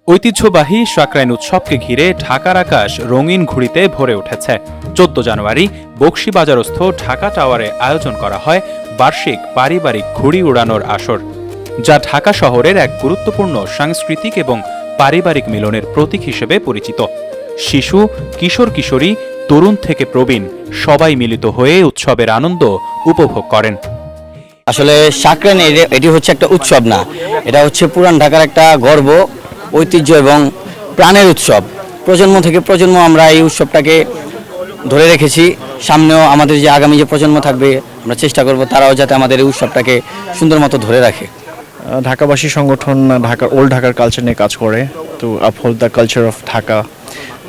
ঐতিহ্যবাহী সাকরাইন উৎসবকে ঘিরে ঢাকার আকাশ রঙিন ঘুড়িতে ভরে উঠেছে। 14 জানুয়ারি বকশীবাজারস্থ ঢাকা টাওয়ারে আয়োজন করা হয় বার্ষিক পারিবারিক ঘুড়ি উড়ানোর আসর, যা ঢাকা শহরের এক গুরুত্বপূর্ণ সাংস্কৃতিক এবং পারিবারিক মিলনের প্রতীক হিসেবে পরিচিত। শিশু, কিশোর কিশোরী, তরুণ থেকে প্রবীণ সবাই মিলিত হয়ে উৎসবের আনন্দ উপভোগ করেন। আসলে সাকরাইন এটি হচ্ছে একটা উৎসব না, এটা হচ্ছে পুরান ঢাকার একটা গর্ব, ঐতিহ্য এবং প্রাণের উৎসব। প্রজন্ম থেকে প্রজন্ম আমরা এই উৎসবটাকে ধরে রেখেছি। সামনেও আমাদের যে আগামী যে প্রজন্ম থাকবে, আমরা চেষ্টা করব তারাও যাতে আমাদের এই উৎসবটাকে সুন্দর মতো ধরে রাখে। ঢাকাবাসী সংগঠন ঢাকার ওল্ড ঢাকার কালচার নিয়ে কাজ করে, তো uphold the culture of Dhaka.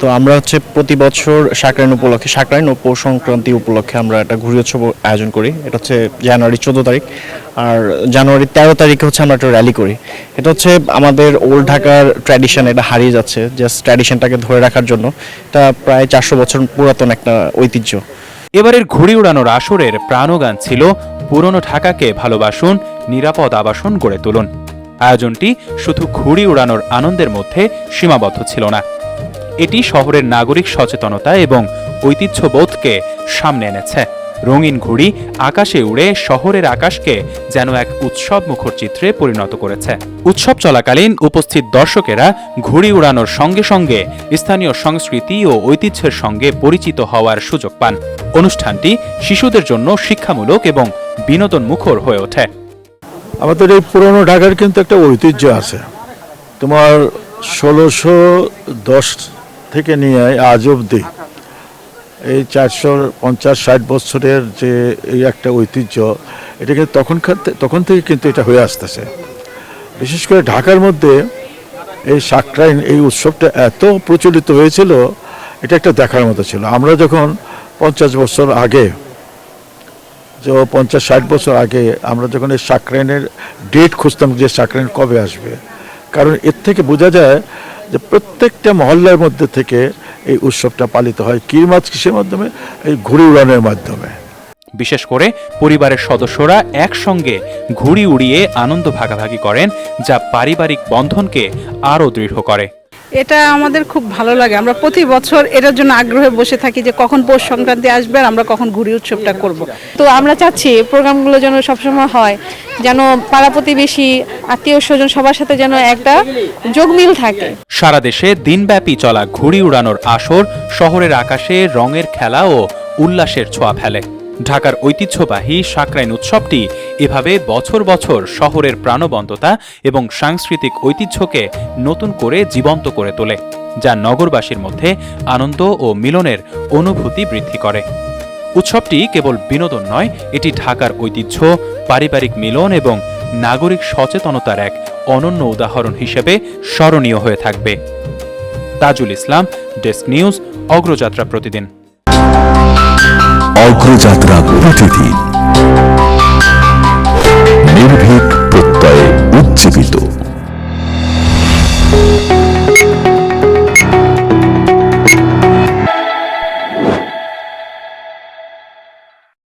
তো আমরা হচ্ছে প্রতি বছর সাকরাইন উপলক্ষে, সাকরাইন ও পৌষ সংক্রান্তি উপলক্ষে আমরা একটা ঘুড়ি উৎসব আয়োজন করি। এটা হচ্ছে জানুয়ারি 14 তারিখ, আর জানুয়ারি 13 তারিখে হচ্ছে আমরা একটা র্যালি করি। এটা হচ্ছে আমাদের ওল্ড ঢাকার ট্র্যাডিশন, এটা হারিয়ে যাচ্ছে। জাস্ট ট্র্যাডিশনটাকে ধরে রাখার জন্য এটা প্রায় 400 বছর পুরাতন একটা ঐতিহ্য। এবারের ঘুড়ি উড়ানোর আসরের প্রাণগান ছিল পুরনো ঢাকাকে ভালোবাসুন, নিরাপদ আবাসন গড়ে তুলুন। আয়োজনটি শুধু ঘুড়ি উড়ানোর আনন্দের মধ্যে সীমাবদ্ধ ছিল না, এটি শহরের নাগরিক সচেতনতা এবং ঐতিহ্যবোধকে সামনে এনেছে। রঙিন ঘুড়ি আকাশে উড়ে শহরের আকাশকে যেন এক উৎসব মুখর চিত্রে পরিণত করেছে। উৎসব চলাকালীন উপস্থিত দর্শকেরা ঘুড়ি উড়ানোর সঙ্গে সঙ্গে স্থানীয় সংস্কৃতি ও ঐতিহ্যের সঙ্গে পরিচিত হওয়ার সুযোগ পান। অনুষ্ঠানটি শিশুদের জন্য শিক্ষামূলক এবং বিনোদন মুখর হয়ে ওঠে। আমাদের এই পুরনো ঢাকার কিন্তু একটা ঐতিহ্য আছে। তোমার 1610 থেকে নিয়ে আজ অবধি এই 450-60 বছরের যে এই একটা ঐতিহ্য, এটা কিন্তু তখন থেকে কিন্তু এটা হয়ে আসতেছে। বিশেষ করে ঢাকার মধ্যে এই সাকরাইন এই উৎসবটা এত প্রচলিত হয়েছিল, এটা একটা দেখার মতো ছিল। আমরা যখন 50 বছর আগে, 50-60 বছর আগে আমরা যখন এই সাকরাইনের ডেট খুঁজতাম যে সাকরাইন কবে আসবে, কারণ এর থেকে বোঝা যায় যে প্রত্যেকটা মহল্লার মধ্যে থেকে এই উৎসবটা পালিত হয় কিসের মাধ্যমে, এই ঘুড়ি উড়ানোর মাধ্যমে। বিশেষ করে পরিবারের সদস্যরা একসঙ্গে ঘুড়ি উড়িয়ে আনন্দ ভাগাভাগি করেন, যা পারিবারিক বন্ধনকে আরও দৃঢ় করে। এটা আমাদের খুব ভালো লাগে। আমরা প্রতি বছর এটার জন্য আগ্রহে বসে থাকি যে কখন পৌষ সংক্রান্তি আসবে আর আমরা কখন ঘুড়ি উৎসবটা করব। তো আমরা চাচ্ছি প্রোগ্রামগুলো যেন সবসময় হয়, যেন পাড়া প্রতিবেশী, আত্মীয় স্বজন সবার সাথে যেন একটা যোগমিল থাকে। সারা দেশে দিনব্যাপী চলা ঘুড়ি উড়ানোর আসর শহরের আকাশে রঙের খেলা ও উল্লাসের ছোঁয়া ফেলে। ঢাকার ঐতিহ্যবাহী সাকরাইন উৎসবটি এভাবে বছর বছর শহরের প্রাণবন্ততা এবং সাংস্কৃতিক ঐতিহ্যকে নতুন করে জীবন্ত করে তোলে, যা নগরবাসীর মধ্যে আনন্দ ও মিলনের অনুভূতি বৃদ্ধি করে। উৎসবটি কেবল বিনোদন নয়, এটি ঢাকার ঐতিহ্য, পারিবারিক মিলন এবং নাগরিক সচেতনতার এক অনন্য উদাহরণ হিসেবে স্মরণীয় হয়ে থাকবে। তাজুল ইসলাম, ডেস্ক নিউজ, অগ্রযাত্রা প্রতিদিন। অগ্রযাত্রা প্রতিদিন, নির্ভীক প্রত্যয়ে উজ্জীবিত।